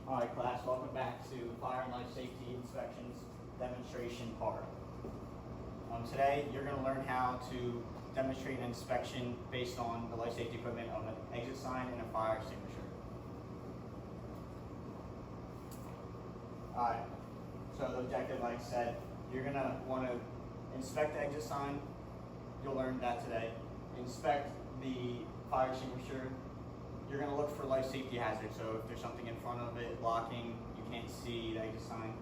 All right, class, welcome back to Fire and Life Safety Inspections demonstration part. Today, you're going to learn how to demonstrate an inspection based on the life safety equipment of an exit sign and a fire extinguisher. All right, so the objective, like I said, you're going to want to inspect the exit sign. You'll learn that today. Inspect the fire extinguisher. You're going to look for life safety hazards. So if there's something in front of it blocking, you can't see the exit sign.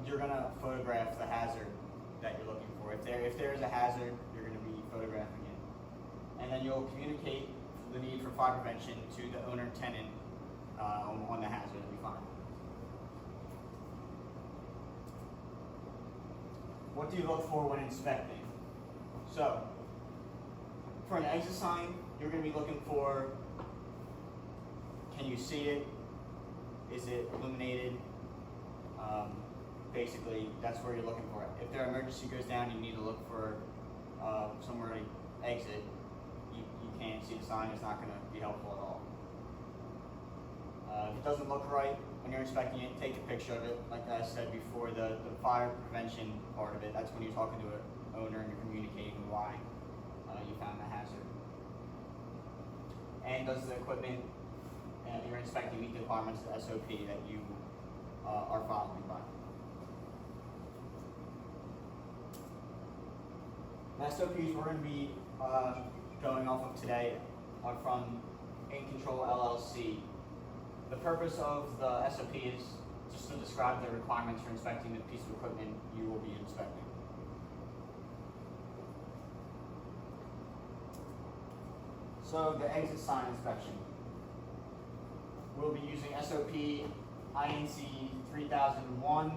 You're going to photograph the hazard that you're looking for. If there is a hazard, you're going to be photographing it. And then you'll communicate the need for fire prevention to the owner tenant on the hazard that you find. What do you look for when inspecting? So, for an exit sign, you're going to be looking for, can you see it? Is it illuminated? Basically, that's where you're looking for it. If their emergency goes down, you need to look for somewhere to exit. You can't see the sign, it's not going to be helpful at all. If it doesn't look right when you're inspecting it, take a picture of it. Like I said before, the fire prevention part of it, that's when you're talking to an owner and you're communicating why you found the hazard. And does the equipment you're inspecting meet the requirements of the SOP that you are following by? The SOPs we're going to be going off of today are from In Control LLC. The purpose of the SOP is just to describe the requirements for inspecting the piece of equipment you will be inspecting. So the exit sign inspection. We'll be using SOP INC 3001,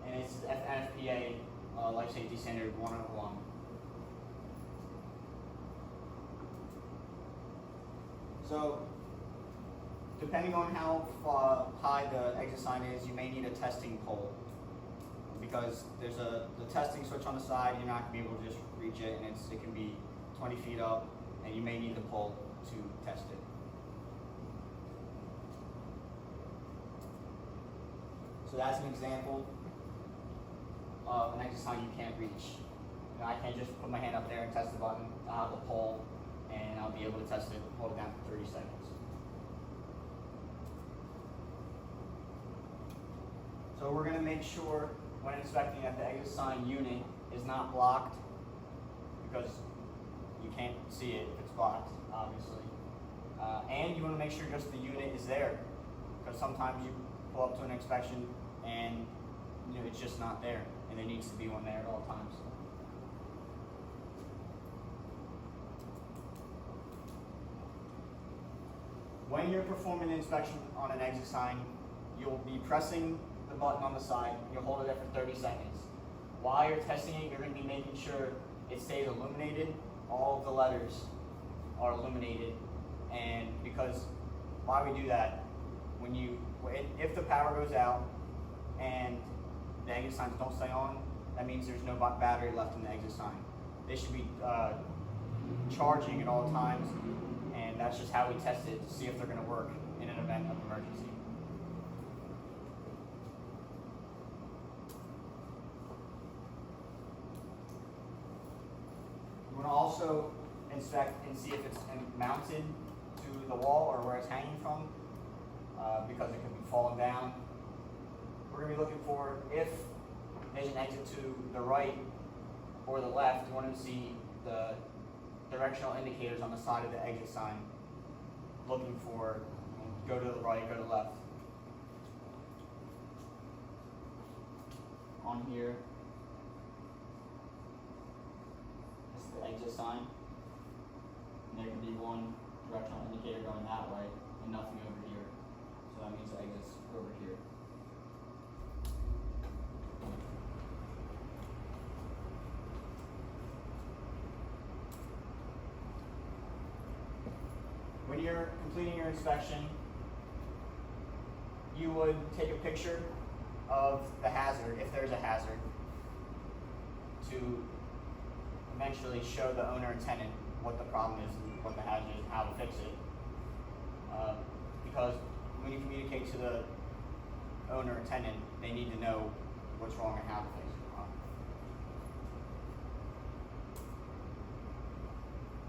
and it's NFPA Life Safety Standard 101. So, depending on how high the exit sign is, you may need a testing pole, because there's the testing switch on the side. You're not going to be able to just reach it, and it can be 20 feet up, and you may need the pole to test it. So that's an example of an exit sign you can't reach. I can't just put my hand up there and test the button. I'll have the pole, and I'll be able to test it, hold it down for 30 seconds. So we're going to make sure when inspecting that the exit sign unit is not blocked, because you can't see it if it's blocked, obviously. And you want to make sure just the unit is there, because sometimes you pull up to an inspection and it's just not there, and there needs to be one there at all times. When you're performing an inspection on an exit sign, you'll be pressing the button on the side. You'll hold it there for 30 seconds. While you're testing it, you're going to be making sure it stays illuminated. All of the letters are illuminated, and because why we do that, if the power goes out and the exit signs don't stay on, that means there's no battery left in the exit sign. They should be charging at all times, and that's just how we test it to see if they're going to work in an event of emergency. You want to also inspect and see if it's mounted to the wall or where it's hanging from, because it could be falling down. We're going to be looking for, if there's an exit to the right or the left, you want to see the directional indicators on the side of the exit sign, looking for go to the right, go to the left. On here, this is the exit sign, and there can be one directional indicator going that way and nothing over here. So that means the exit's over here. When you're completing your inspection, you would take a picture of the hazard, if there's a hazard, to eventually show the owner and tenant what the problem is, what the hazard is, how to fix it. because when you communicate to the owner or tenant, they need to know what's wrong and how to fix it.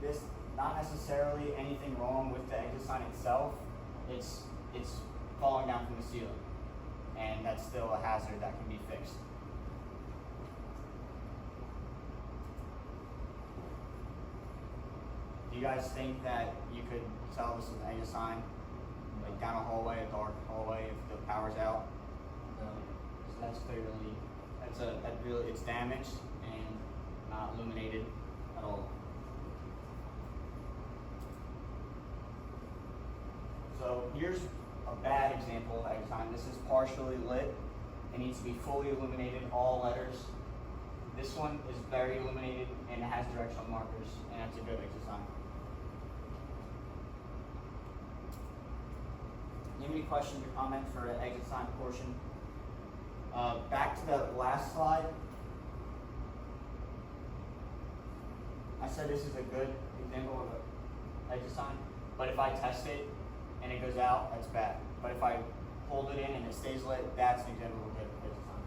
This not necessarily anything wrong with the exit sign itself. It's falling down from the ceiling, and that's still a hazard that can be fixed. Do you guys think that you could tell this is an exit sign, like down a hallway, a dark hallway, if the power's out? No. So that's clearly it's damaged and not illuminated at all. So here's a bad example of exit sign. This is partially lit. It needs to be fully illuminated, all letters. This one is very illuminated and it has directional markers, and that's a good exit sign. Do you have any questions or comments for the exit sign portion? Back to the last slide. I said this is a good example of an exit sign, but if I test it and it goes out, that's bad. But if I hold it in and it stays lit, that's an example of a good exit sign.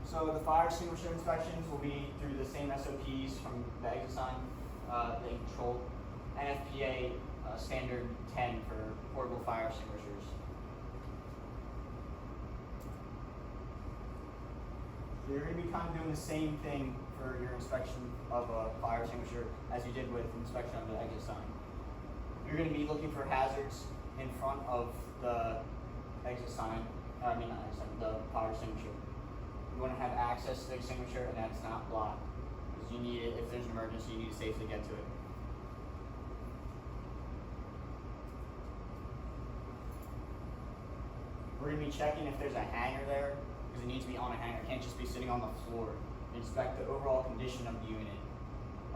So the fire extinguisher inspections will be through the same SOPs from the exit sign, they control NFPA standard 10 for portable fire extinguishers. So you're going to be kind of doing the same thing for your inspection of a fire extinguisher as you did with inspection of the exit sign. You're going to be looking for hazards in front of the exit sign, the fire extinguisher. You want to have access to the extinguisher and that it's not blocked, because you need it, if there's an emergency, you need to safely get to it. We're going to be checking if there's a hanger there, because it needs to be on a hanger. It can't just be sitting on the floor. Inspect the overall condition of the unit.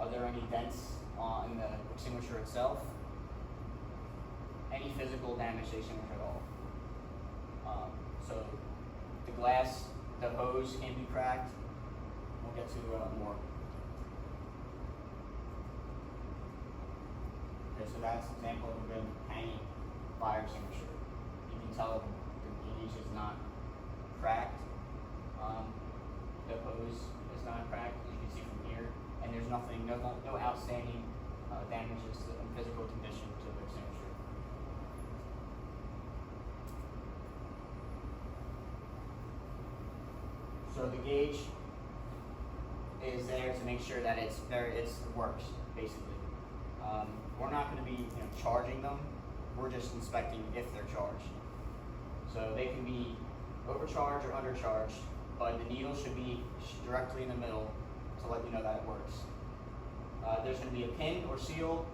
Are there any dents in the extinguisher itself? Any physical damage to the extinguisher at all? So the glass, the hose can be cracked. We'll get to more. Okay, so that's an example of a good hanging fire extinguisher. You can tell the gauge is not cracked. The hose is not cracked, as you can see from here, and there's nothing, no outstanding damages to the physical condition to the extinguisher. So the gauge is there to make sure that it works, basically. We're not going to be charging them. We're just inspecting if they're charged. So they can be overcharged or undercharged, but the needle should be directly in the middle to let you know that it works. There's going to be a pin or seal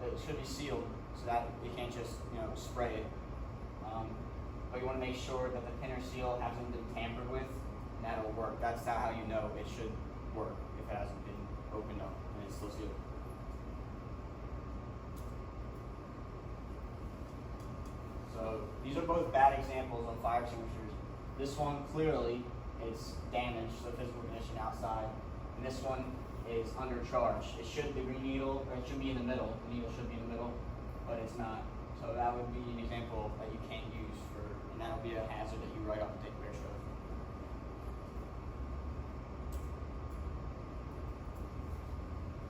that should be sealed so that you can't just spray it. But you want to make sure that the pin or seal hasn't been tampered with, and that'll work. That's how you know it should work if it hasn't been opened up and it's still sealed. So these are both bad examples of fire extinguishers. This one clearly is damaged, so physical condition outside, and this one is undercharged. The green needle, or it should be in the middle. The needle should be in the middle, but it's not. So that would be an example that you can't use and that'll be a hazard that you write up and take a picture of.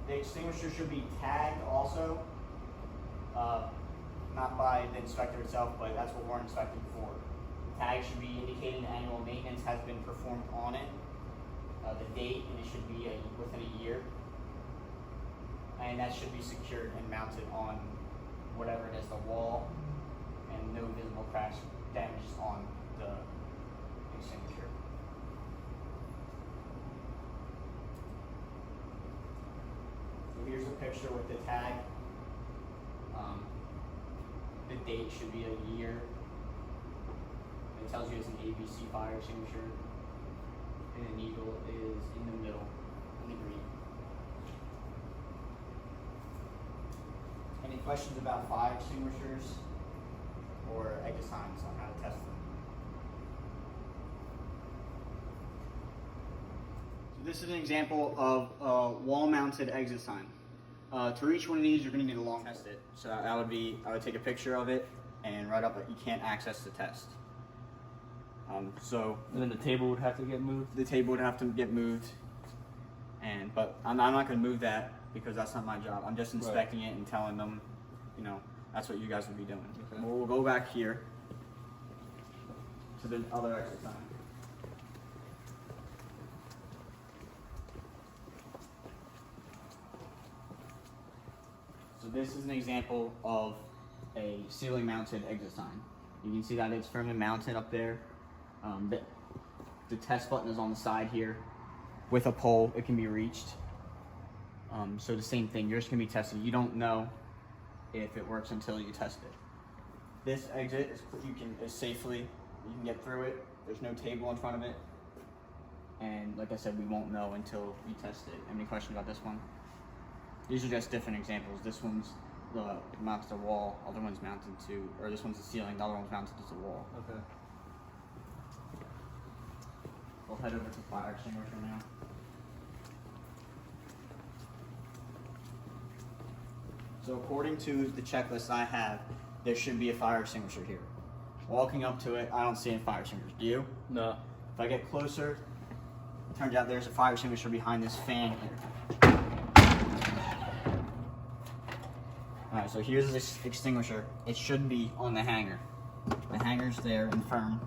The extinguisher should be tagged also. Not by the inspector itself, but that's what we're inspecting for. The tag should be indicating the annual maintenance has been performed on it, the date, and it should be within a year. And that should be secured and mounted on whatever it is, the wall, and no visible cracks, damages on the extinguisher. So here's a picture with the tag. The date should be a year. It tells you it's an ABC fire extinguisher, and the needle is in the middle, in the green. Any questions about fire extinguishers or exit signs on how to test them? So this is an example of a wall-mounted exit sign. To each one of these, you're going to need a long test it. So I would take a picture of it and write up that you can't access the test. And then the table would have to get moved? The table would have to get moved, but I'm not going to move that because that's not my job. I'm just inspecting it and telling them, you know, that's what you guys would be doing. Okay. We'll go back here to the other exit sign. So this is an example of a ceiling mounted exit sign. You can see that it's firmly mounted up there. The test button is on the side here. With a pole, it can be reached. So the same thing, you're just gonna be testing. You don't know if it works until you test it. This exit is safely, you can get through it. There's no table in front of it. And like I said, we won't know until we test it. Any questions about this one? These are just different examples. This one's mounted to the wall, other one's mounted to, or this one's the ceiling, the other one's mounted to the wall. Okay. We'll head over to fire extinguisher now. So according to the checklist I have, there should be a fire extinguisher here. Walking up to it, I don't see any fire extinguishers. Do you? No. If I get closer, it turns out there's a fire extinguisher behind this fan here. Alright, so here's this extinguisher. It should be on the hanger. The hanger's there and firm.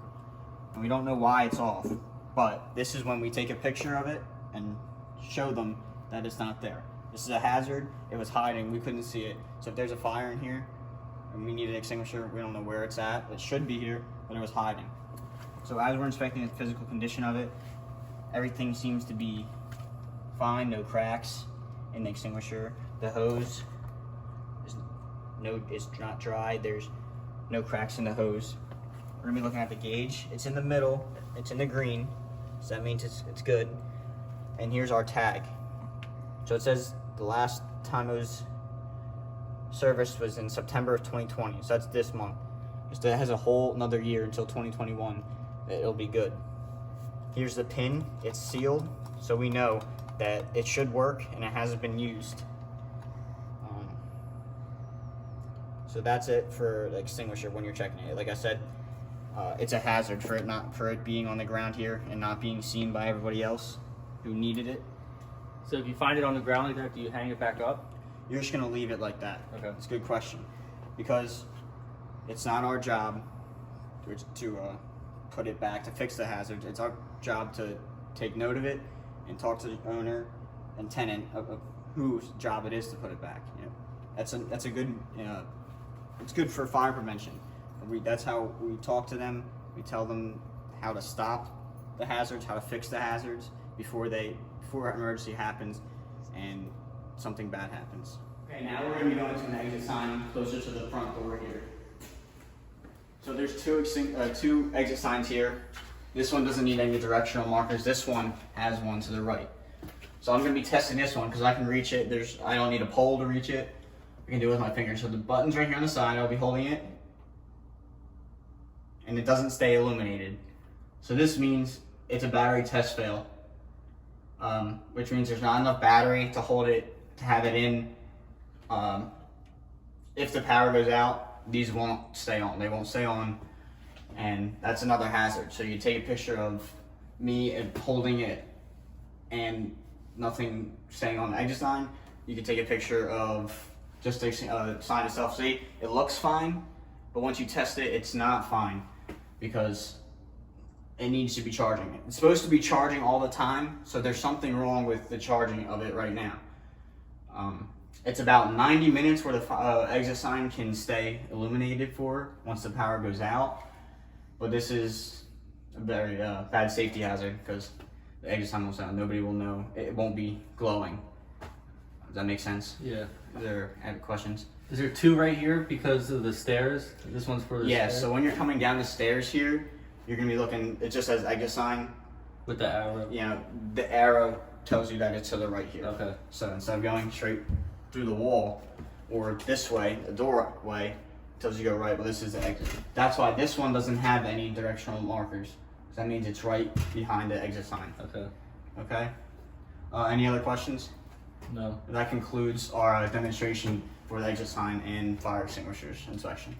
And we don't know why it's off. But this is when we take a picture of it and show them that it's not there. This is a hazard. It was hiding. We couldn't see it. So if there's a fire in here and we need an extinguisher, we don't know where it's at. It should be here, but it was hiding. So as we're inspecting the physical condition of it, everything seems to be fine. No cracks in the extinguisher. The hose is not dry. There's no cracks in the hose. We're gonna be looking at the gauge. It's in the middle. It's in the green, so that means it's good. And here's our tag. So it says the last time it was serviced was in September of 2020. So that's this month. So it has a whole another year until 2021. It'll be good. Here's the pin. It's sealed, so we know that it should work and it hasn't been used. So that's it for the extinguisher when you're checking it. Like I said, it's a hazard for it being on the ground here and not being seen by everybody else who needed it. So if you find it on the ground like that, do you hang it back up? You're just gonna leave it like that. Okay. It's a good question, because it's not our job to put it back to fix the hazard. It's our job to take note of it and talk to the owner and tenant of whose job it is to put it back. You know, that's a good. It's good for fire prevention. That's how we talk to them. We tell them how to stop the hazards, how to fix the hazards before an emergency happens and something bad happens. Okay, now we're going to be going to an exit sign closer to the front door here. So there's two exit signs here. This one doesn't need any directional markers. This one has one to the right. So I'm going to be testing this one because I can reach it. I don't need a pole to reach it. I can do it with my fingers. So the button's right here on the side. I'll be holding it. And it doesn't stay illuminated. So this means it's a battery test fail. Which means there's not enough battery to hold it, to have it in. If the power goes out, these won't stay on. They won't stay on. And that's another hazard. So you take a picture of me and holding it and nothing staying on the exit sign. You can take a picture of just the sign itself. See, it looks fine, but once you test it, it's not fine because it needs to be charging. It's supposed to be charging all the time, so there's something wrong with the charging of it right now. It's about 90 minutes where the exit sign can stay illuminated for once the power goes out. But this is a very bad safety hazard because the exit sign will sound. Nobody will know. It won't be glowing. Does that make sense? Yeah. Is there any questions? Is there two right here because of the stairs? This one's for the stairs? So when you're coming down the stairs here, you're going to be looking, it just says exit sign. With the arrow? You know, the arrow tells you that it's to the right here. Okay. So instead of going straight through the wall or this way, the doorway, it tells you to go right, but this is the exit. That's why this one doesn't have any directional markers. That means it's right behind the exit sign. Okay. Okay? Any other questions? No. That concludes our demonstration for the exit sign and fire extinguishers inspection.